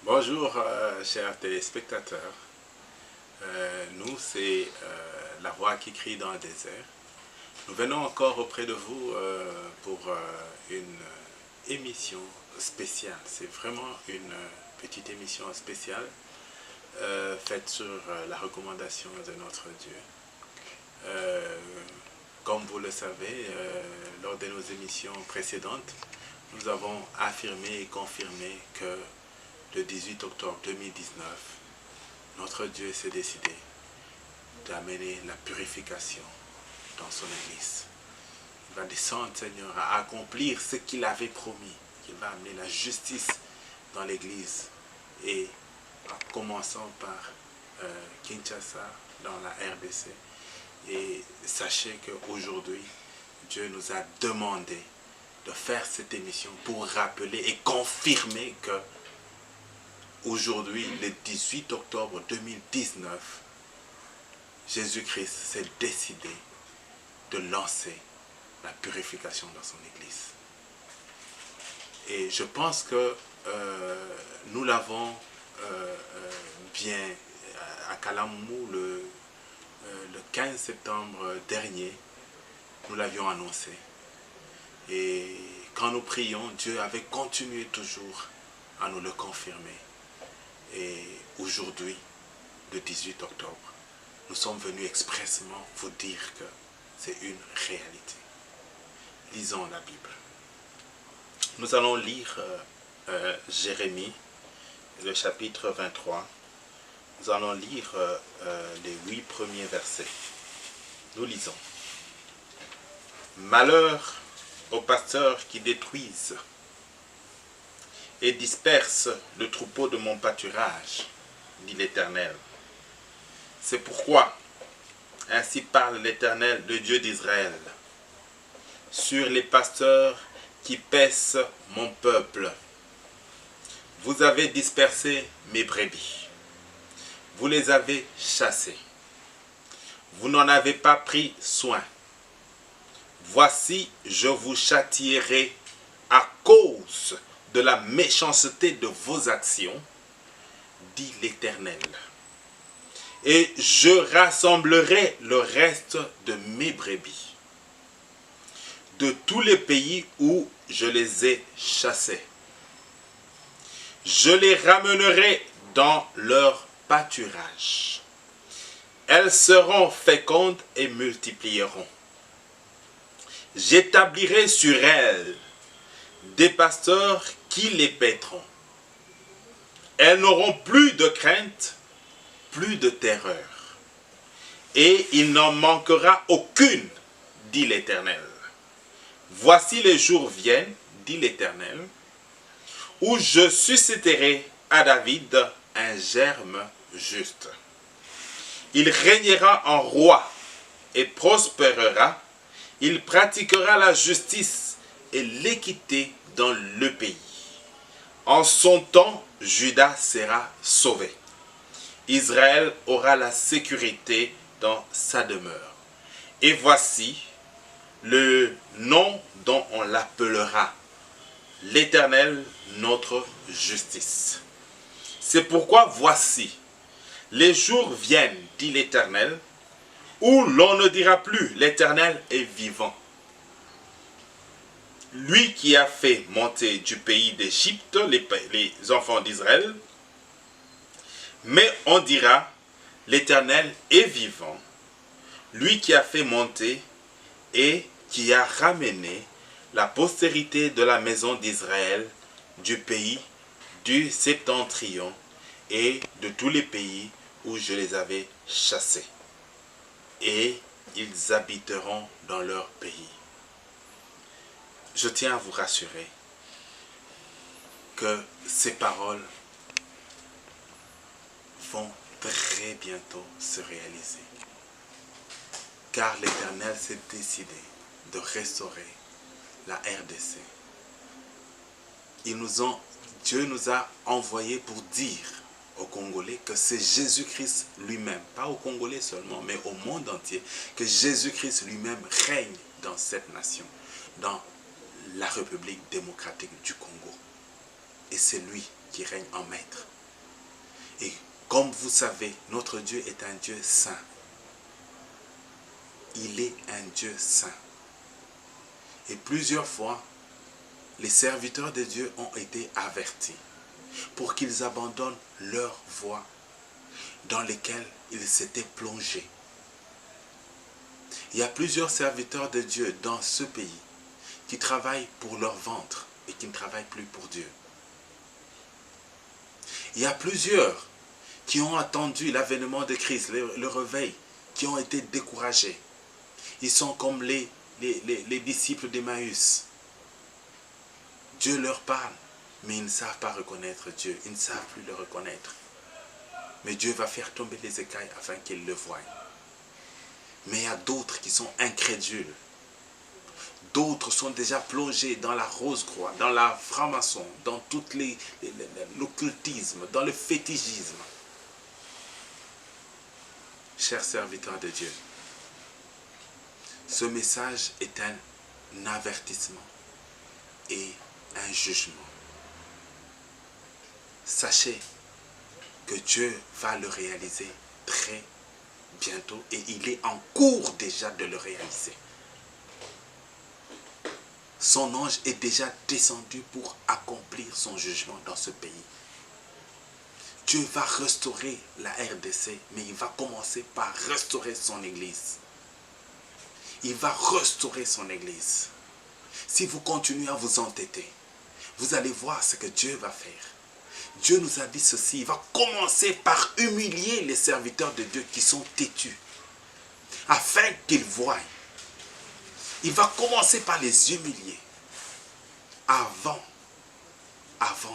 Bonjour chers téléspectateurs, nous c'est La Voix qui crie dans le désert. Nous venons encore auprès de vous pour une émission spéciale. C'est vraiment une petite émission spéciale faite sur la recommandation de notre Dieu. Comme vous le savez, lors de nos émissions précédentes, nous avons affirmé et confirmé que le 18 octobre 2019, notre Dieu s'est décidé d'amener la purification dans son Église. Il va descendre, Seigneur, à accomplir ce qu'il avait promis. Il va amener la justice dans l'Église. Et en commençant par Kinshasa, dans la RDC. Et sachez qu'aujourd'hui, Dieu nous a demandé de faire cette émission pour rappeler et confirmer que aujourd'hui, le 18 octobre 2019, Jésus-Christ s'est décidé de lancer la purification dans son Église. Et je pense que nous l'avons bien à Kalamou le 15 septembre dernier, nous l'avions annoncé. Et quand nous prions, Dieu avait continué toujours à nous le confirmer. Et aujourd'hui, le 18 octobre, nous sommes venus expressément vous dire que c'est une réalité. Lisons la Bible. Nous allons lire Jérémie, le chapitre 23. Nous allons lire les 8 premiers versets. Nous lisons. Malheur aux pasteurs qui détruisent et disperse le troupeau de mon pâturage, dit l'Éternel. C'est pourquoi, ainsi parle l'Éternel, le Dieu d'Israël, sur les pasteurs qui paissent mon peuple. Vous avez dispersé mes brebis, vous les avez chassées, vous n'en avez pas pris soin. Voici, je vous châtierai à cause de la méchanceté de vos actions, dit l'Éternel. Et je rassemblerai le reste de mes brebis, de tous les pays où je les ai chassés. Je les ramènerai dans leur pâturage. Elles seront fécondes et multiplieront. J'établirai sur elles des pasteurs qui les paîtront. Elles n'auront plus de crainte, plus de terreur. Et il n'en manquera aucune, dit l'Éternel. Voici les jours viennent, dit l'Éternel, où je susciterai à David un germe juste. Il régnera en roi et prospérera. Il pratiquera la justice et l'équité dans le pays. En son temps, Juda sera sauvé. Israël aura la sécurité dans sa demeure. Et voici le nom dont on l'appellera, l'Éternel, notre justice. C'est pourquoi voici, les jours viennent, dit l'Éternel, où l'on ne dira plus, l'Éternel est vivant. Lui qui a fait monter du pays d'Égypte les enfants d'Israël, mais on dira, l'Éternel est vivant. Lui qui a fait monter et qui a ramené la postérité de la maison d'Israël du pays du septentrion et de tous les pays où je les avais chassés. Et ils habiteront dans leur pays. Je tiens à vous rassurer que ces paroles vont très bientôt se réaliser. Car l'Éternel s'est décidé de restaurer la RDC. Dieu nous a envoyés pour dire aux Congolais que c'est Jésus-Christ lui-même, pas aux Congolais seulement, mais au monde entier, que Jésus-Christ lui-même règne dans cette nation, dans la République démocratique du Congo. Et c'est lui qui règne en maître. Et comme vous savez, notre Dieu est un Dieu saint. Il est un Dieu saint. Et plusieurs fois, les serviteurs de Dieu ont été avertis pour qu'ils abandonnent leur voie dans lesquelles ils s'étaient plongés. Il y a plusieurs serviteurs de Dieu dans ce pays qui travaillent pour leur ventre et qui ne travaillent plus pour Dieu. Il y a plusieurs qui ont attendu l'avènement de Christ, le réveil, qui ont été découragés. Ils sont comme les disciples d'Emmaüs. Dieu leur parle, mais ils ne savent pas reconnaître Dieu. Ils ne savent plus le reconnaître. Mais Dieu va faire tomber les écailles afin qu'ils le voient. Mais il y a d'autres qui sont incrédules. D'autres sont déjà plongés dans la rose-croix, dans la franc-maçon, dans tout l'occultisme, dans le fétichisme. Chers serviteurs de Dieu, ce message est un avertissement et un jugement. Sachez que Dieu va le réaliser très bientôt et il est en cours déjà de le réaliser. Son ange est déjà descendu pour accomplir son jugement dans ce pays. Dieu va restaurer la RDC, mais il va commencer par restaurer son église. Il va restaurer son église. Si vous continuez à vous entêter, vous allez voir ce que Dieu va faire. Dieu nous a dit ceci, il va commencer par humilier les serviteurs de Dieu qui sont têtus, afin qu'ils voient. Il va commencer par les humilier avant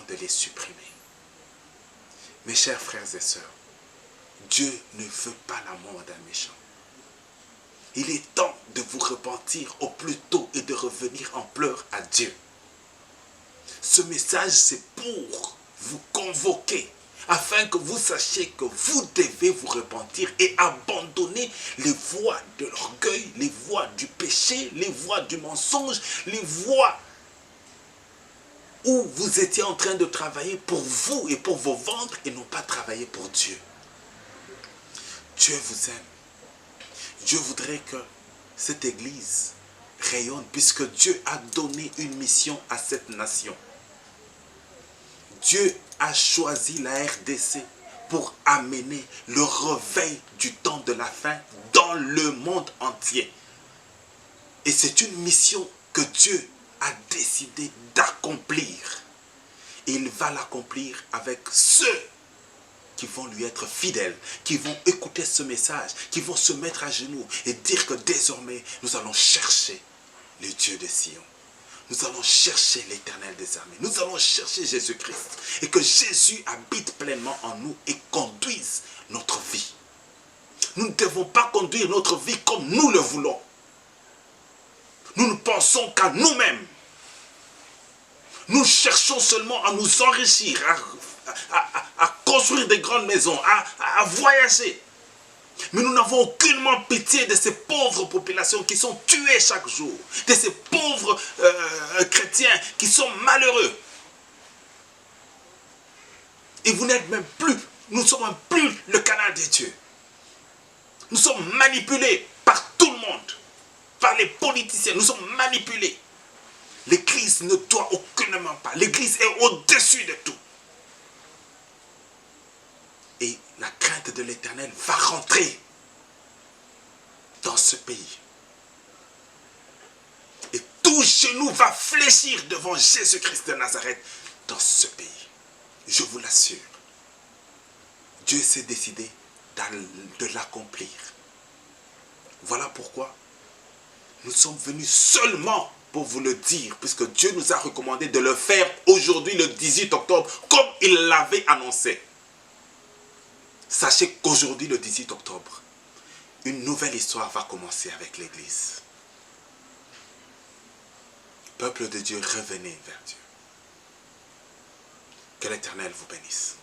de les supprimer. Mes chers frères et sœurs, Dieu ne veut pas la mort d'un méchant. Il est temps de vous repentir au plus tôt et de revenir en pleurs à Dieu. Ce message, c'est pour vous convoquer, afin que vous sachiez que vous devez vous repentir et abandonner les voies de l'orgueil, les voies du péché, les voies du mensonge, les voies où vous étiez en train de travailler pour vous et pour vos ventres et non pas travailler pour Dieu. Dieu vous aime. Dieu voudrait que cette église rayonne puisque Dieu a donné une mission à cette nation. Dieu a choisi la RDC pour amener le réveil du temps de la fin dans le monde entier. Et c'est une mission que Dieu a décidé d'accomplir. Et il va l'accomplir avec ceux qui vont lui être fidèles, qui vont écouter ce message, qui vont se mettre à genoux et dire que désormais, nous allons chercher le Dieu de Sion. Nous allons chercher l'Éternel des armées. Nous allons chercher Jésus-Christ. Et que Jésus habite pleinement en nous et conduise notre vie. Nous ne devons pas conduire notre vie comme nous le voulons. Nous ne pensons qu'à nous-mêmes. Nous cherchons seulement à nous enrichir, à construire des grandes maisons, à voyager. Mais nous n'avons aucunement pitié de ces pauvres populations qui sont tuées chaque jour, de ces pauvres chrétiens qui sont malheureux. Et vous n'êtes même plus, nous ne sommes même plus le canal de Dieu. Nous sommes manipulés par tout le monde, par les politiciens, nous sommes manipulés. L'Église ne doit aucunement pas, l'Église est au-dessus de tout. Et la crainte de l'Éternel va rentrer dans ce pays. Et tout genou va fléchir devant Jésus-Christ de Nazareth dans ce pays. Je vous l'assure. Dieu s'est décidé de l'accomplir. Voilà pourquoi nous sommes venus seulement pour vous le dire, puisque Dieu nous a recommandé de le faire aujourd'hui le 18 octobre, comme il l'avait annoncé. Sachez qu'aujourd'hui, le 18 octobre, une nouvelle histoire va commencer avec l'Église. Peuple de Dieu, revenez vers Dieu. Que l'Éternel vous bénisse.